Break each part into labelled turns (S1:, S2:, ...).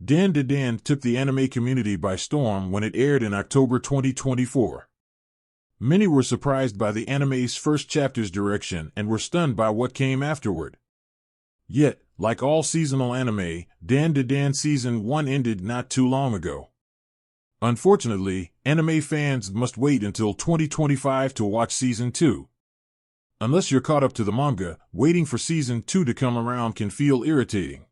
S1: Dan Da Dan took the anime community by storm when it aired in October 2024. Many were surprised by the anime's first chapter's direction and were stunned by what came afterward. Yet, like all seasonal anime, Dan Da Dan Season 1 ended not too long ago. Unfortunately, anime fans must wait until 2025 to watch Season 2. Unless you're caught up to the manga, waiting for Season 2 to come around can feel irritating.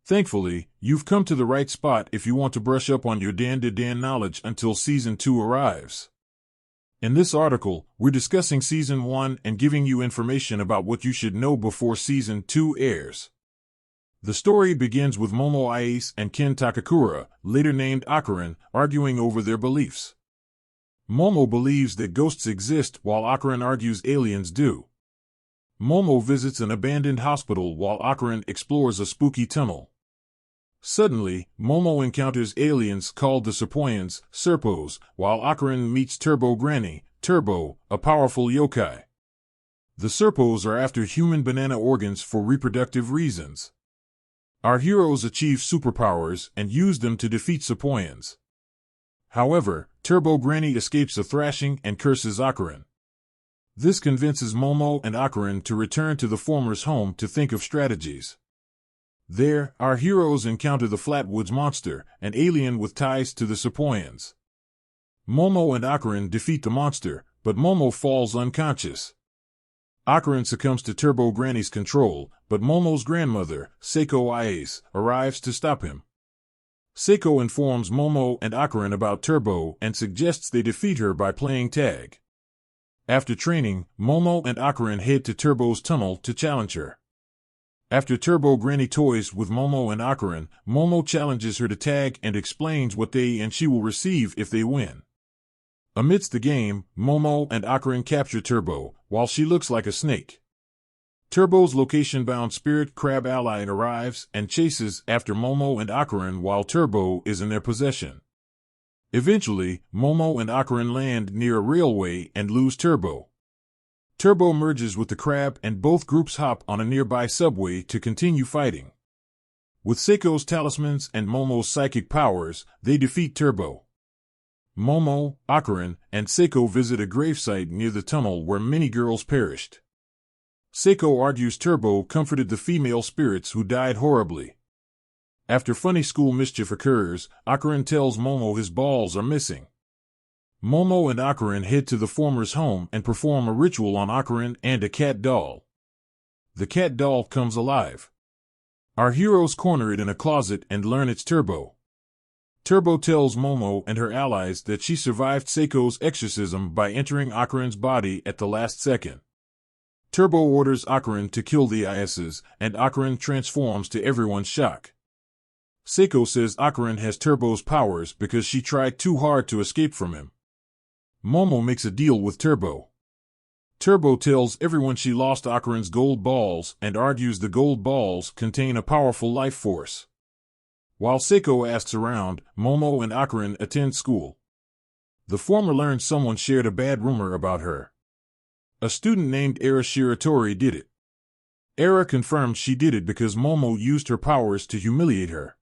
S1: Thankfully, you've come to the right spot if you want to brush up on your Dan Da Dan knowledge until Season 2 arrives. In this article, we're discussing Season 1 and giving you information about what you should know before Season 2 airs. The story begins with Momo Ayase and Ken Takakura, later named Akarin, arguing over their beliefs. Momo believes that ghosts exist while Akarin argues aliens do. Momo visits an abandoned hospital while Akarin explores a spooky tunnel. Suddenly, Momo encounters aliens called the Serpoians, Serpos, while Akarin meets Turbo Granny, Turbo, a powerful yokai. The Serpos are after human banana organs for reproductive reasons. Our heroes achieve superpowers and use them to defeat Serpoians. However, Turbo Granny escapes a thrashing and curses Akarin. This convinces Momo and Akarin to return to the former's home to think of strategies. There, our heroes encounter the Flatwoods monster, an alien with ties to the Serpoians. Momo and Akarin defeat the monster, but Momo falls unconscious. Akarin succumbs to Turbo Granny's control, but Momo's grandmother, Seiko Ayase, arrives to stop him. Seiko informs Momo and Akarin about Turbo and suggests they defeat her by playing tag. After training, Momo and Akarin head to Turbo's tunnel to challenge her. After Turbo Granny toys with Momo and Akarin, Momo challenges her to tag and explains what they and she will receive if they win. Amidst the game, Momo and Akarin capture Turbo, while she looks like a snake. Turbo's location-bound spirit crab ally arrives and chases after Momo and Akarin while Turbo is in their possession. Eventually, Momo and Akarin land near a railway and lose Turbo. Turbo merges with the crab and both groups hop on a nearby subway to continue fighting. With Seiko's talismans and Momo's psychic powers, they defeat Turbo. Momo, Akarin, and Seiko visit a gravesite near the tunnel where many girls perished. Seiko argues Turbo comforted the female spirits who died horribly. After funny school mischief occurs, Akarin tells Momo his balls are missing. Momo and Akarin head to the former's home and perform a ritual on Akarin and a cat doll. The cat doll comes alive. Our heroes corner it in a closet and learn it's Turbo. Turbo tells Momo and her allies that she survived Seiko's exorcism by entering Akarin's body at the last second. Turbo orders Akarin to kill the Ayases, and Akarin transforms to everyone's shock. Seiko says Akarin has Turbo's powers because she tried too hard to escape from him. Momo makes a deal with Turbo. Turbo tells everyone she lost Akarin's gold balls and argues the gold balls contain a powerful life force. While Seiko asks around, Momo and Akarin attend school. The former learns someone shared a bad rumor about her. A student named Era Shiratori did it. Era confirms she did it because Momo used her powers to humiliate her.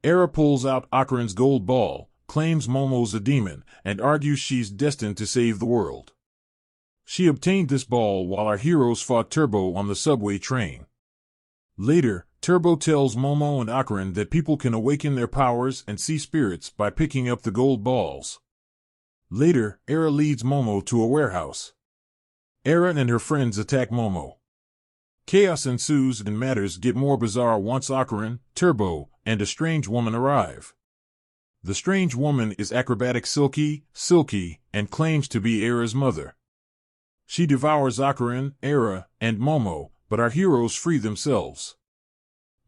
S1: Era pulls out Akarin's gold ball, claims Momo's a demon, and argues she's destined to save the world. She obtained this ball while our heroes fought Turbo on the subway train. Later, Turbo tells Momo and Akarin that people can awaken their powers and see spirits by picking up the gold balls. Later, Era leads Momo to a warehouse. Era and her friends attack Momo. Chaos ensues and matters get more bizarre once Akarin, Turbo, and a strange woman arrive. The strange woman is acrobatic Silky, and claims to be Era's mother. She devours Akarin, Era, and Momo, but our heroes free themselves.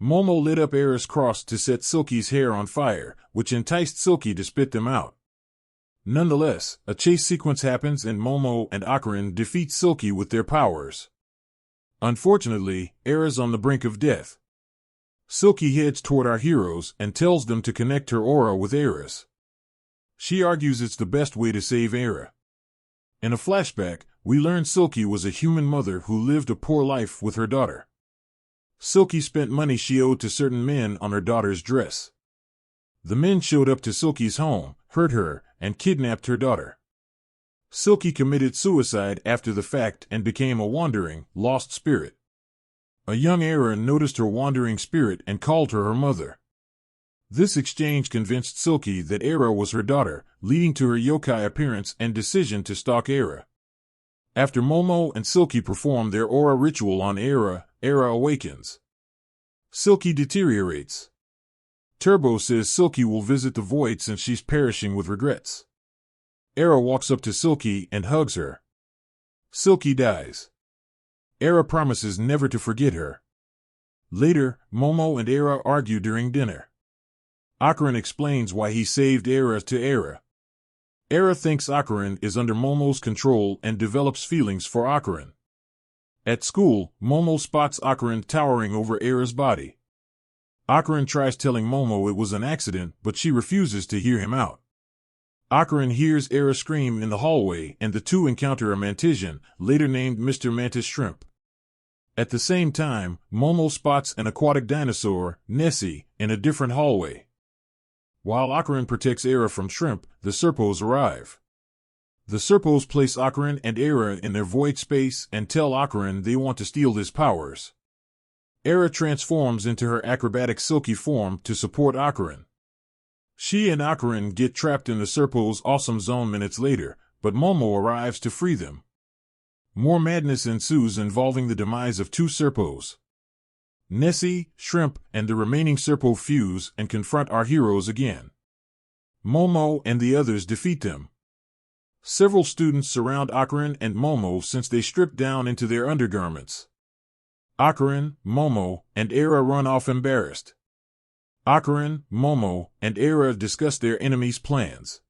S1: Momo lit up Era's cross to set Silky's hair on fire, which enticed Silky to spit them out. Nonetheless, a chase sequence happens and Momo and Akarin defeat Silky with their powers. Unfortunately, Era's on the brink of death. Silky heads toward our heroes and tells them to connect her aura with Era's. She argues it's the best way to save Era. In a flashback, we learn Silky was a human mother who lived a poor life with her daughter. Silky spent money she owed to certain men on her daughter's dress. The men showed up to Silky's home, hurt her, and kidnapped her daughter. Silky committed suicide after the fact and became a wandering, lost spirit. A young Era noticed her wandering spirit and called her mother. This exchange convinced Silky that Era was her daughter, leading to her yokai appearance and decision to stalk Era. After Momo and Silky perform their aura ritual on Era, Era awakens. Silky deteriorates. Turbo says Silky will visit the void since she's perishing with regrets. Era walks up to Silky and hugs her. Silky dies. Era promises never to forget her. Later, Momo and Era argue during dinner. Ocaran explains why he saved Era to Era. Era thinks Ocaran is under Momo's control and develops feelings for Ocaran. At school, Momo spots Ocaran towering over Era's body. Ocaran tries telling Momo it was an accident, but she refuses to hear him out. Ocaran hears Era scream in the hallway, and the two encounter a Mantisian, later named Mr. Mantis Shrimp. At the same time, Momo spots an aquatic dinosaur, Nessie, in a different hallway. While Ocaran protects Era from Shrimp, the Serpos arrive. The Serpos place Ocaran and Era in their void space and tell Ocaran they want to steal his powers. Era transforms into her acrobatic Silky form to support Ocaran. She and Ocaran get trapped in the Serpos' awesome zone minutes later, but Momo arrives to free them. More madness ensues involving the demise of two Serpos. Nessie, Shrimp, and the remaining Serpo fuse and confront our heroes again. Momo and the others defeat them. Several students surround Ocaran and Momo since they strip down into their undergarments. Ocaran, Momo, and Era run off embarrassed. Ocaran, Momo, and Era discuss their enemies' plans.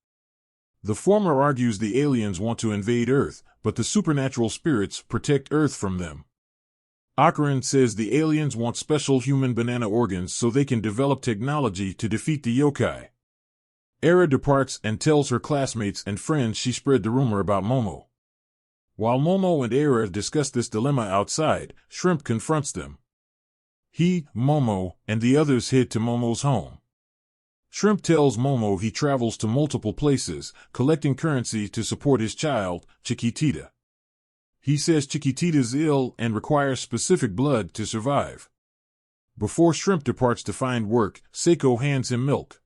S1: The former argues the aliens want to invade Earth, but the supernatural spirits protect Earth from them. Ocaran says the aliens want special human banana organs so they can develop technology to defeat the yokai. Era departs and tells her classmates and friends she spread the rumor about Momo. While Momo and Era discuss this dilemma outside, Shrimp confronts them. He, Momo, and the others head to Momo's home. Shrimp tells Momo he travels to multiple places, collecting currency to support his child, Chiquitita. He says Chiquitita's ill and requires specific blood to survive. Before Shrimp departs to find work, Seiko hands him milk.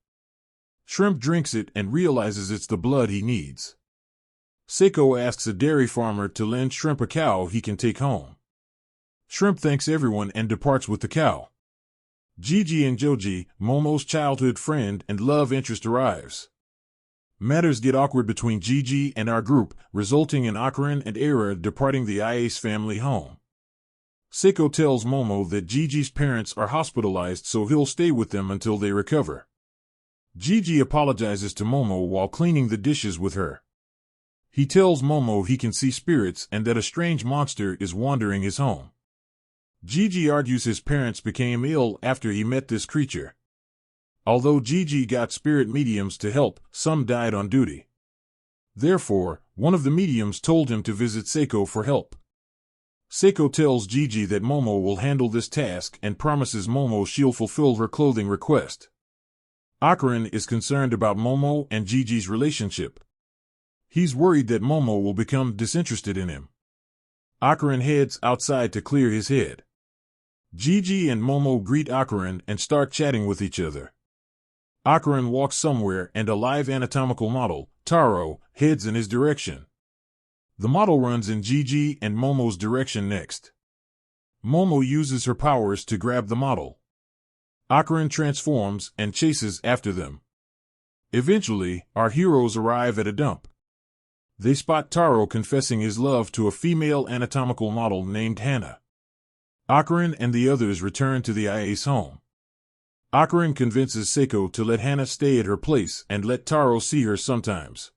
S1: Shrimp drinks it and realizes it's the blood he needs. Seiko asks a dairy farmer to lend Shrimp a cow he can take home. Shrimp thanks everyone and departs with the cow. Gigi and Joji, Momo's childhood friend and love interest, arrives. Matters get awkward between Gigi and our group, resulting in Ocaran and Era departing the Iase family home. Seiko tells Momo that Gigi's parents are hospitalized, so he'll stay with them until they recover. Gigi apologizes to Momo while cleaning the dishes with her. He tells Momo he can see spirits and that a strange monster is wandering his home. Gigi argues his parents became ill after he met this creature. Although Gigi got spirit mediums to help, some died on duty. Therefore, one of the mediums told him to visit Seiko for help. Seiko tells Gigi that Momo will handle this task and promises Momo she'll fulfill her clothing request. Ocaran is concerned about Momo and Gigi's relationship. He's worried that Momo will become disinterested in him. Ocaran heads outside to clear his head. Gigi and Momo greet Ocaran and start chatting with each other. Ocaran walks somewhere and a live anatomical model, Taro, heads in his direction. The model runs in Gigi and Momo's direction next. Momo uses her powers to grab the model. Ocaran transforms and chases after them. Eventually, our heroes arrive at a dump. They spot Taro confessing his love to a female anatomical model named Hannah. Ocaran and the others return to the Iase home. Ocaran convinces Seiko to let Hannah stay at her place and let Taro see her sometimes.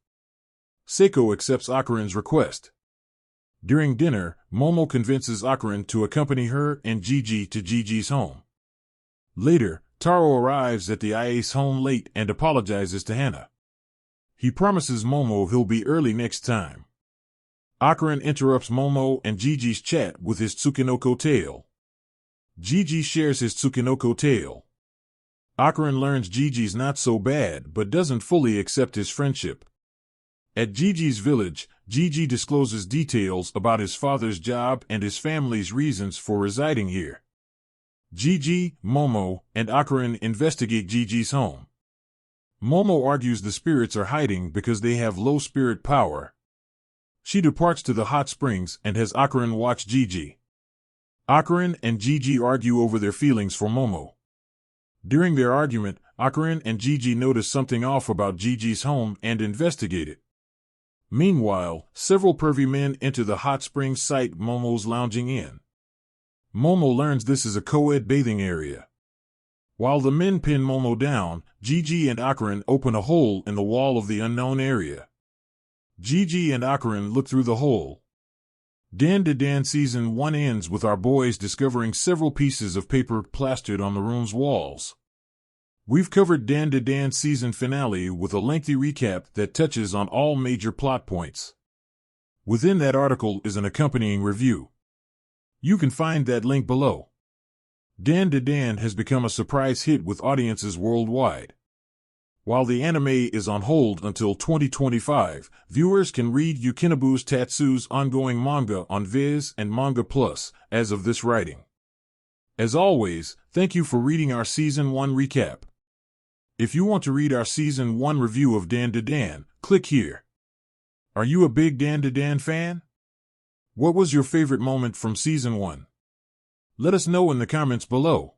S1: Seiko accepts Ocaran's request. During dinner, Momo convinces Ocaran to accompany her and Gigi to Gigi's home. Later, Taro arrives at the Iase home late and apologizes to Hannah. He promises Momo he'll be early next time. Ocaran interrupts Momo and Gigi's chat with his Tsukinoko tale. Gigi shares his Tsukinoko tale. Akarin learns Gigi's not so bad but doesn't fully accept his friendship. At Gigi's village, Gigi discloses details about his father's job and his family's reasons for residing here. Gigi, Momo, and Akarin investigate Gigi's home. Momo argues the spirits are hiding because they have low spirit power. She departs to the hot springs and has Akarin watch Gigi. Akarin and Gigi argue over their feelings for Momo. During their argument, Akarin and Gigi notice something off about Gigi's home and investigate it. Meanwhile, several pervy men enter the hot springs site Momo's lounging in. Momo learns this is a co-ed bathing area. While the men pin Momo down, Gigi and Akarin open a hole in the wall of the unknown area. Gigi and Akarin look through the hole. Dan to Dan Season 1 ends with our boys discovering several pieces of paper plastered on the room's walls. We've covered Dan to Dan season finale with a lengthy recap that touches on all major plot points. Within that article is an accompanying review. You can find that link below. Dan to Dan has become a surprise hit with audiences worldwide. While the anime is on hold until 2025, viewers can read Yukinobu's Tatsu's ongoing manga on Viz and Manga Plus as of this writing. As always, thank you for reading our Season 1 recap. If you want to read our Season 1 review of Dan to Dan, click here. Are you a big Dan to Dan fan? What was your favorite moment from Season 1? Let us know in the comments below.